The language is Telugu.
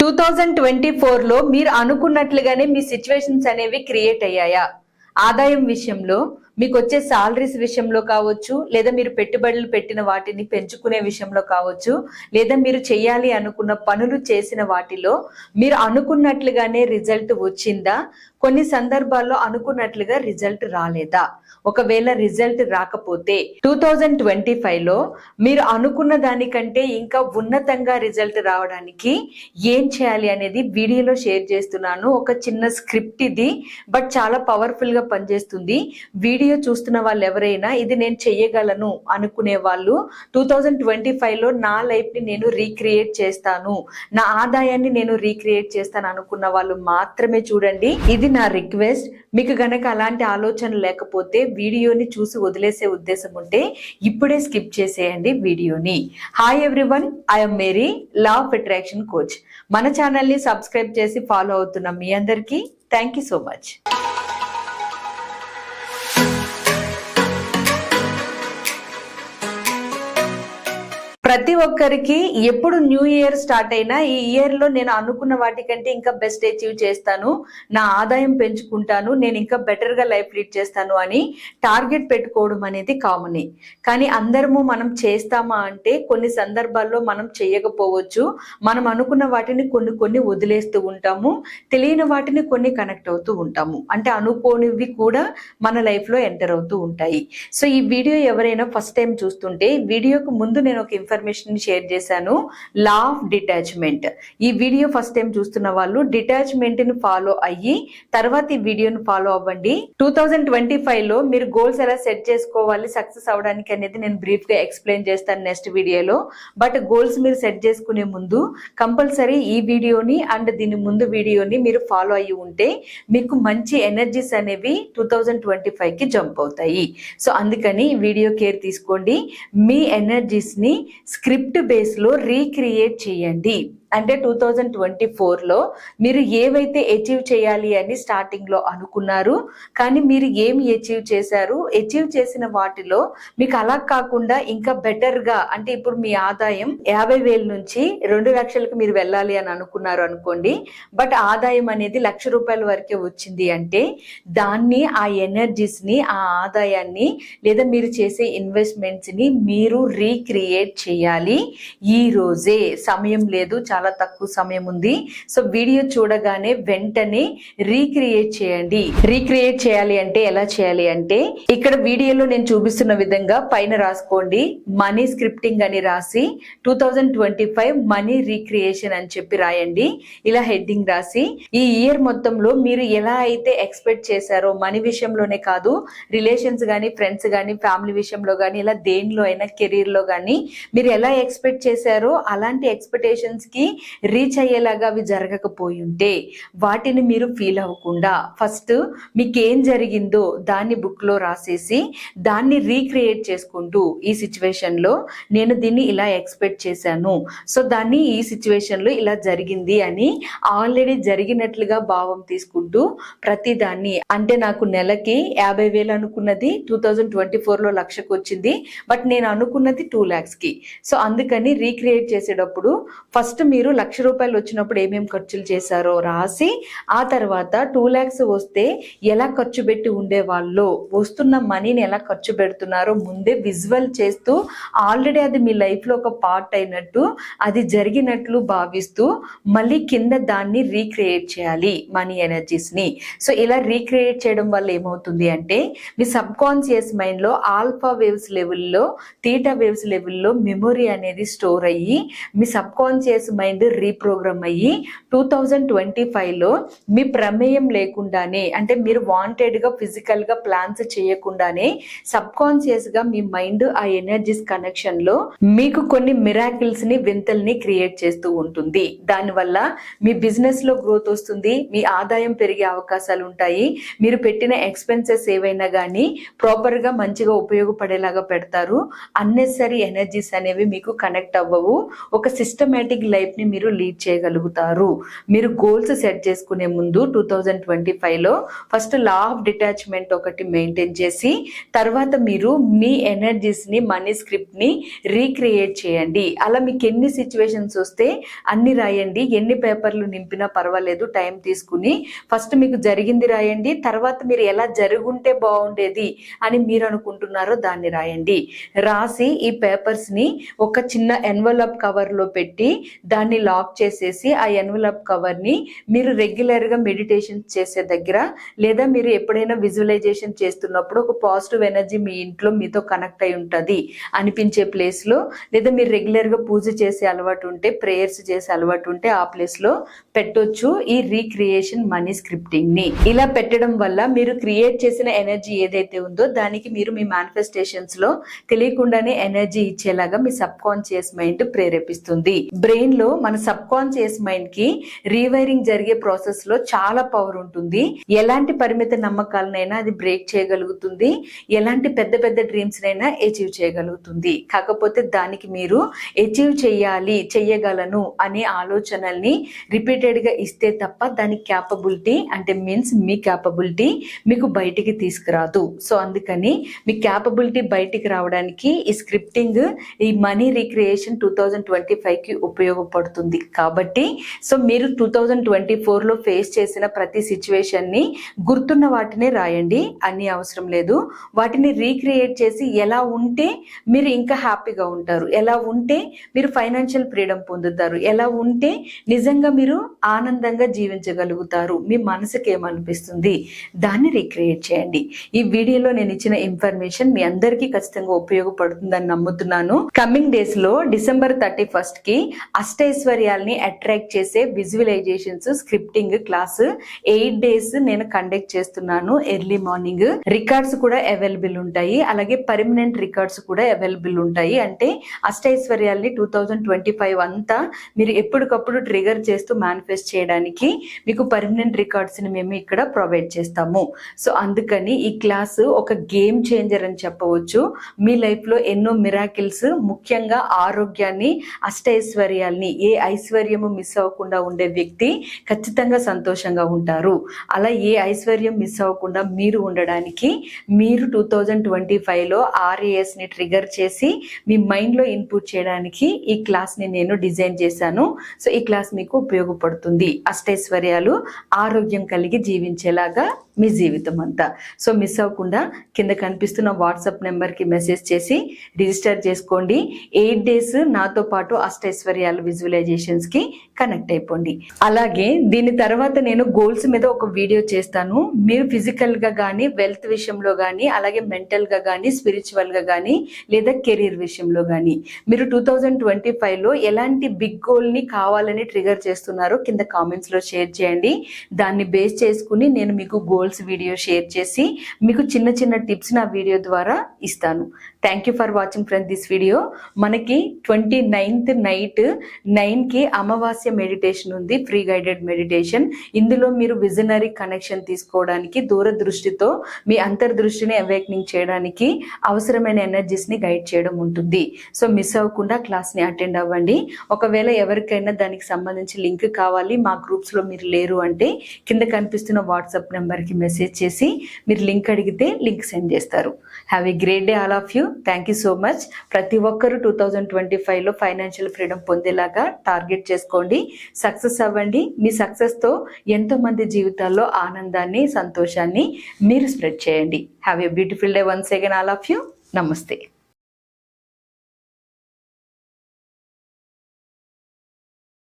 2024లో మీరు అనుకున్నట్లుగానే మీ సిచ్యువేషన్స్ అనేవి క్రియేట్ అయ్యాయా? ఆదాయం విషయంలో, మీకు వచ్చే సాలరీస్ విషయంలో కావచ్చు, లేదా మీరు పెట్టుబడులు పెట్టిన వాటిని పెంచుకునే విషయంలో కావచ్చు, లేదా మీరు చేయాలి అనుకున్న పనులు చేసిన వాటిలో మీరు అనుకున్నట్లుగానే రిజల్ట్ వచ్చిందా? కొన్ని సందర్భాల్లో అనుకున్నట్లుగా రిజల్ట్ రాలేదా? ఒకవేళ రిజల్ట్ రాకపోతే 2025లో మీరు అనుకున్న దానికంటే ఇంకా ఉన్నతంగా రిజల్ట్ రావడానికి ఏం చేయాలి అనేది వీడియోలో షేర్ చేస్తున్నాను. ఒక చిన్న స్క్రిప్ట్ ఇది, బట్ చాలా పవర్ఫుల్ గా పనిచేస్తుంది. వీడియో చూస్తున్న వాళ్ళు ఎవరైనా ఇది నేను చెయ్యగలను అనుకునే వాళ్ళు 2025లో నా లైఫ్ ని నేను రీక్రియేట్ చేస్తాను, నా ఆదాయాన్ని నేను రీక్రియేట్ చేస్తాను అనుకున్న వాళ్ళు మాత్రమే చూడండి. ఇది నా రిక్వెస్ట్. మీకు గనక అలాంటి ఆలోచన లేకపోతే, వీడియోని చూసి వదిలేసే ఉద్దేశం ఉంటే ఇప్పుడే స్కిప్ చేసేయండి వీడియోని. Hi everyone, I'm Mary, law of attraction coach. మన ఛానల్ని సబ్స్క్రైబ్ చేసి ఫాలో అవుతున్న మీ అందరికీ థ్యాంక్ యూ సో మచ్. ప్రతి ఒక్కరికి ఎప్పుడు న్యూ ఇయర్ స్టార్ట్ అయినా ఈ ఇయర్ లో నేను అనుకున్న వాటికంటే ఇంకా బెస్ట్ అచీవ్ చేస్తాను, నా ఆదాయం పెంచుకుంటాను, నేను ఇంకా బెటర్ గా లైఫ్ లీడ్ చేస్తాను అని టార్గెట్ పెట్టుకోవడం అనేది కామనే. కానీ అందరము మనం చేస్తామా అంటే కొన్ని సందర్భాల్లో మనం చేయకపోవచ్చు. మనం అనుకున్న వాటిని కొన్ని వదిలేస్తూ ఉంటాము, తెలియని వాటిని కొన్ని కనెక్ట్ అవుతూ ఉంటాము. అంటే అనుకోనివి కూడా మన లైఫ్ లో ఎంటర్ అవుతూ ఉంటాయి. సో ఈ వీడియో ఎవరైనా ఫస్ట్ టైం చూస్తుంటే, వీడియోకు ముందు నేను ఒక ఇన్ఫర్మేషన్ షేర్ చేశాను, లా ఆఫ్ డిటాచ్మెంట్. ఈ వీడియో ఫస్ట్ టైం చూస్తున్న వాళ్ళు డిటాచ్మెంట్ ని ఫాలో అయ్యి తర్వాత ఈ వీడియోని ఫాలో అవ్వండి. 2025లో మీరు గోల్స్ ఎలా సెట్ చేసుకోవాలి సక్సెస్ అవడానికి అనేది నేను బ్రీఫ్ గా ఎక్స్ప్లెయిన్ చేస్తాను నెక్స్ట్ వీడియోలో. బట్ గోల్స్ మీరు సెట్ చేసుకునే ముందు కంపల్సరీ ఈ వీడియోని అండ్ దీని ముందు వీడియోని మీరు ఫాలో అయ్యి ఉంటే మీకు మంచి ఎనర్జీస్ అనేవి 2025కి జంప్ అవుతాయి. సో అందుకని వీడియో కేర్ తీసుకోండి. మీ ఎనర్జీస్ ని స్క్రిప్ట్ బేస్ లో రీక్రియేట్ చేయండి. అంటే 2024లో మీరు ఏవైతే అచీవ్ చేయాలి అని స్టార్టింగ్ లో అనుకున్నారు, కానీ మీరు ఏమి అచీవ్ చేశారు, అచీవ్ చేసిన వాటిలో మీకు అలా కాకుండా ఇంకా బెటర్ గా, అంటే ఇప్పుడు మీ ఆదాయం 50,000 నుంచి 2 లక్షలకు మీరు వెళ్ళాలి అని అనుకున్నారు అనుకోండి, బట్ ఆదాయం అనేది ₹1,00,000 వరకే వచ్చింది అంటే దాన్ని, ఆ ఎనర్జీస్ ని, ఆ ఆదాయాన్ని లేదా మీరు చేసే ఇన్వెస్ట్మెంట్స్ ని మీరు రీక్రియేట్ చేయాలి. ఈ రోజే, సమయం లేదు, చాలా తక్కువ సమయం ఉంది. సో వీడియో చూడగానే వెంటనే రీక్రియేట్ చేయండి. రీక్రియేట్ చేయాలి అంటే ఎలా చేయాలి అంటే, ఇక్కడ వీడియోలో నేను చూపిస్తున్న విధంగా పైన రాసుకోండి, మనీ స్క్రిప్టింగ్ అని రాసి 2025 మనీ రీక్రియేషన్ అని చెప్పి రాయండి. ఇలా హెడ్డింగ్ రాసి ఈ ఇయర్ మొత్తంలో మీరు ఎలా అయితే ఎక్స్పెక్ట్ చేశారో, మనీ విషయంలోనే కాదు, రిలేషన్స్ గానీ, ఫ్రెండ్స్ గానీ, ఫ్యామిలీ విషయంలో గానీ, ఇలా దేనిలో అయినా, కెరీర్ లో గానీ మీరు ఎలా ఎక్స్పెక్ట్ చేశారో అలాంటి ఎక్స్పెక్టేషన్స్ కి రీచ్ అయ్యేలాగా అవి జరగకపోయి ఉంటే వాటిని మీరు ఫీల్ అవ్వకుండా ఫస్ట్ మీకు ఏం జరిగిందో దాన్ని బుక్ లో రాసేసి దాన్ని రీక్రియేట్ చేసుకుంటూ, ఈ సిచ్యువేషన్ లో నేను దీన్ని ఇలా ఎక్స్పెక్ట్ చేశాను, సో దాన్ని ఈ సిచ్యువేషన్ లో ఇలా జరిగింది అని ఆల్రెడీ జరిగినట్లుగా భావం తీసుకుంటూ ప్రతి దాన్ని, అంటే నాకు నెలకి 50,000 అనుకున్నది 2024లో 1,00,000కి వచ్చింది, బట్ నేను అనుకున్నది 2 lakhsకి. సో అందుకని రీక్రియేట్ చేసేటప్పుడు ఫస్ట్ మీరు ₹1,00,000 వచ్చినప్పుడు ఏమేమి ఖర్చులు చేశారో రాసి, ఆ తర్వాత 2 lakhs వస్తే ఎలా ఖర్చు పెట్టి ఉండేవాళ్ళో, వస్తున్న మనీని ఎలా ఖర్చు పెడుతున్నారో ముందే విజువల్ చేస్తూ, ఆల్రెడీ అది మీ లైఫ్ లో ఒక పార్ట్ అయినట్టు, అది జరిగినట్లు భావిస్తూ మళ్ళీ కింద దాన్ని రీక్రియేట్ చేయాలి, మనీ ఎనర్జీస్ ని. సో ఇలా రీక్రియేట్ చేయడం వల్ల ఏమవుతుంది అంటే, మీ సబ్ కాన్షియస్ మైండ్ లో ఆల్ఫా వేవ్స్ లెవెల్లో, థీటా వేవ్స్ లెవెల్లో మెమొరీ అనేది స్టోర్ అయ్యి మీ సబ్ కాన్షియస్ మైండ్ రీప్రోగ్రామ్ అయ్యి 2025లో మీ ప్రమేయం లేకుండానే, అంటే మీరు వాంటెడ్ గా ఫిజికల్ గా ప్లాన్స్ చేయకుండానే సబ్ కాన్షియస్ గా మీ మైండ్ ఆ ఎనర్జీస్ కనెక్షన్ లో మీకు కొన్ని మిరాకిల్స్ ని, వింతల్ని క్రియేట్ చేస్తూ ఉంటుంది. దానివల్ల మీ బిజినెస్ లో గ్రోత్ వస్తుంది, మీ ఆదాయం పెరిగే అవకాశాలు ఉంటాయి, మీరు పెట్టిన ఎక్స్పెన్సెస్ ఏవైనా కానీ ప్రాపర్ గా మంచిగా ఉపయోగపడేలాగా పెడతారు, అన్నెసరీ ఎనర్జీస్ అనేవి మీకు కనెక్ట్ అవ్వవు, ఒక సిస్టమేటిక్ లైఫ్ లైఫ్ని మీరు లీడ్ చేయగలుగుతారు. మీరు గోల్స్ సెట్ చేసుకునే ముందు 2025లో ఫస్ట్ లా ఆఫ్ డిటాచ్మెంట్ ఒకటి మెయింటైన్ చేసి తర్వాత మీరు మీ ఎనర్జీస్ని మనీ స్క్రిప్ట్ని రీక్రియేట్ చేయండి. అలా మీకు ఎన్ని సిచ్యువేషన్స్ వస్తే అన్ని రాయండి. ఎన్ని పేపర్లు నింపినా పర్వాలేదు, టైం తీసుకుని ఫస్ట్ మీకు జరిగింది రాయండి. తర్వాత మీరు ఎలా జరుగుంటే బాగుండేది అని మీరు అనుకుంటున్నారో దాన్ని రాయండి. రాసి ఈ పేపర్స్ని ఒక చిన్న ఎన్వలప్ కవర్లో పెట్టి దాన్ని లాక్ చేసేసి ఆ ఎన్వలప్ కవర్ని మీరు రెగ్యులర్గా మెడిటేషన్ చేసే దగ్గర లేదా మీరు ఎప్పుడైనా విజువలైజేషన్ చేస్తున్నప్పుడు ఒక పాజిటివ్ ఎనర్జీ మీ ఇంట్లో మీతో కనెక్ట్ అయి ఉంటుంది అనిపించే ప్లేస్లో, లేదా మీరు రెగ్యులర్గా పూజ చేసే అలవాటు ఉంటే, ప్రేయర్స్ చేసే అలవాటు ఉంటే ఆ ప్లేస్లో పెట్టొచ్చు ఈ రీక్రియేషన్ మనీ స్క్రిప్టింగ్ని. ఇలా పెట్టడం వల్ల మీరు క్రియేట్ చేసిన ఎనర్జీ ఏదైతే ఉందో దానికి మీరు మీ మేనిఫెస్టేషన్స్లో తెలియకుండానే ఎనర్జీ ఇచ్చేలాగా మీ సబ్ కాన్షియస్ మైండ్ ప్రేరేపిస్తుంది. బ్రెయిన్లో మన సబ్ కాన్షియస్ మైండ్కి రీవైరింగ్ జరిగే ప్రాసెస్లో చాలా పవర్ ఉంటుంది. ఎలాంటి పరిమిత నమ్మకాలనైనా అది బ్రేక్ చేయగలుగుతుంది. ఎలాంటి పెద్ద పెద్ద డ్రీమ్స్నైనా అచీవ్ చేయగలుగుతుంది. కాకపోతే దానికి మీరు అచీవ్ చేయాలి, చెయ్యగలను అనే ఆలోచనల్ని రిపీటెడ్గా ఇస్తే తప్ప దాని క్యాపబిలిటీ అంటే మీన్స్ మీ క్యాపబిలిటీ మీకు బయటికి తీసుకురాదు. సో అందుకని మీ క్యాపబిలిటీ బయటికి రావడానికి ఈ స్క్రిప్టింగ్, ఈ మనీ రీక్రియేషన్ 2025కి ఉపయోగపడుతుంది. కాబట్టి సో మీరు 2024లో ఫేస్ చేసిన ప్రతి సిచ్యువేషన్ని గుర్తున్న వాటినే రాయండి, అన్ని అవసరం లేదు. వాటిని రీక్రియేట్ చేసి ఎలా ఉంటే మీరు ఇంకా హ్యాపీగా ఉంటారు, ఎలా ఉంటే మీరు ఫైనాన్షియల్ ఫ్రీడమ్ పొందుతారు, ఎలా ఉంటే నిజంగా మీరు ఆనందంగా జీవించగలుగుతారు, మీ మనసుకి ఏమనిపిస్తుంది దాన్ని రీక్రియేట్ చేయండి. ఈ వీడియోలో నేను ఇచ్చిన ఇన్ఫర్మేషన్ మీ అందరికీ ఖచ్చితంగా ఉపయోగపడుతుందని నమ్ముతున్నాను. కమింగ్ డేస్ లో డిసెంబర్ 31కి అష్టైశ్వర్యాల్ని అట్రాక్ట్ చేసే విజువలైజేషన్స్ స్క్రిప్టింగ్ క్లాస్ 8 days నేను కండక్ట్ చేస్తున్నాను. ఎర్లీ మార్నింగ్ రికార్డ్స్ కూడా అవైలబుల్ ఉంటాయి, అలాగే పర్మనెంట్ రికార్డ్స్ కూడా అవైలబుల్ ఉంటాయి. అంటే అష్టైశ్వర్యాల్ని 2025 అంతా మీరు ఎప్పటికప్పుడు ట్రిగర్ చేస్తూ మేనిఫెస్ట్ చేయడానికి మీకు పర్మనెంట్ రికార్డ్స్ ని మేము ఇక్కడ ప్రొవైడ్ చేస్తాము. సో అందుకని ఈ క్లాస్ ఒక గేమ్ చేంజర్ అని చెప్పవచ్చు. మీ లైఫ్ లో ఎన్నో మిరాకిల్స్, ముఖ్యంగా ఆరోగ్యాన్ని, అష్టైశ్వర్యాల్ని, ఏ ఐశ్వర్యము మిస్ అవ్వకుండా ఉండే వ్యక్తి ఖచ్చితంగా సంతోషంగా ఉంటారు. అలా ఏ ఐశ్వర్యం మిస్ అవ్వకుండా మీరు ఉండడానికి మీరు 2025లో RAS ని ట్రిగర్ చేసి మీ మైండ్ లో ఇన్పుట్ చేయడానికి ఈ క్లాస్ ని నేను డిజైన్ చేశాను. సో ఈ క్లాస్ మీకు ఉపయోగపడుతుంది. అష్టైశ్వర్యాలు, ఆరోగ్యం కలిగి జీవించేలాగా మీ జీవితం అంతా. సో మిస్ అవ్వకుండా కింద కనిపిస్తున్న వాట్సాప్ నెంబర్కి మెసేజ్ చేసి రిజిస్టర్ చేసుకోండి. 8 days నాతో పాటు అష్టైశ్వర్యాల విజువలైజేషన్స్కి కనెక్ట్ అయిపోండి. అలాగే దీని తర్వాత నేను గోల్స్ మీద ఒక వీడియో చేస్తాను. మీరు ఫిజికల్గా కానీ, వెల్త్ విషయంలో కానీ, అలాగే మెంటల్గా కానీ, స్పిరిచువల్గా కానీ, లేదా కెరీర్ విషయంలో కానీ మీరు 2025లో ఎలాంటి బిగ్ గోల్ని కావాలని ట్రిగర్ చేస్తున్నారో కింద కామెంట్స్లో షేర్ చేయండి. దాన్ని బేస్ చేసుకుని నేను మీకు గోల్స్ వీడియో షేర్ చేసి మీకు చిన్న చిన్న టిప్స్ నా వీడియో ద్వారా ఇస్తాను. Thank you for watching friends this video. మనకి 29th నైట్ 9కి అమావాస్య మెడిటేషన్ ఉంది, ఫ్రీ గైడెడ్ మెడిటేషన్. ఇందులో మీరు విజనరీ కనెక్షన్ తీసుకోవడానికి, దూరదృష్టితో మీ అంతర్దృష్టిని అవేక్నింగ్ చేయడానికి అవసరమైన ఎనర్జీస్ని గైడ్ చేయడం ఉంటుంది. సో మిస్ అవ్వకుండా క్లాస్ని అటెండ్ అవ్వండి. ఒకవేళ ఎవరికైనా దానికి సంబంధించి లింక్ కావాలి, మా గ్రూప్స్లో మీరు లేరు అంటే కింద కనిపిస్తున్న వాట్సాప్ నెంబర్కి మెసేజ్ చేసి మీరు లింక్ అడిగితే లింక్ సెండ్ చేస్తారు. Have a great day all of you. Thank you so much. ప్రతి ఒక్కరూ 2025లో ఫైనాన్షియల్ ఫ్రీడమ్ పొందేలాగా టార్గెట్ చేసుకోండి, సక్సెస్ అవ్వండి. మీ సక్సెస్తో ఎంతో మంది జీవితాల్లో ఆనందాన్ని, సంతోషాన్ని మీరు స్ప్రెడ్ చేయండి. Have a beautiful day once again all of you. నమస్తే.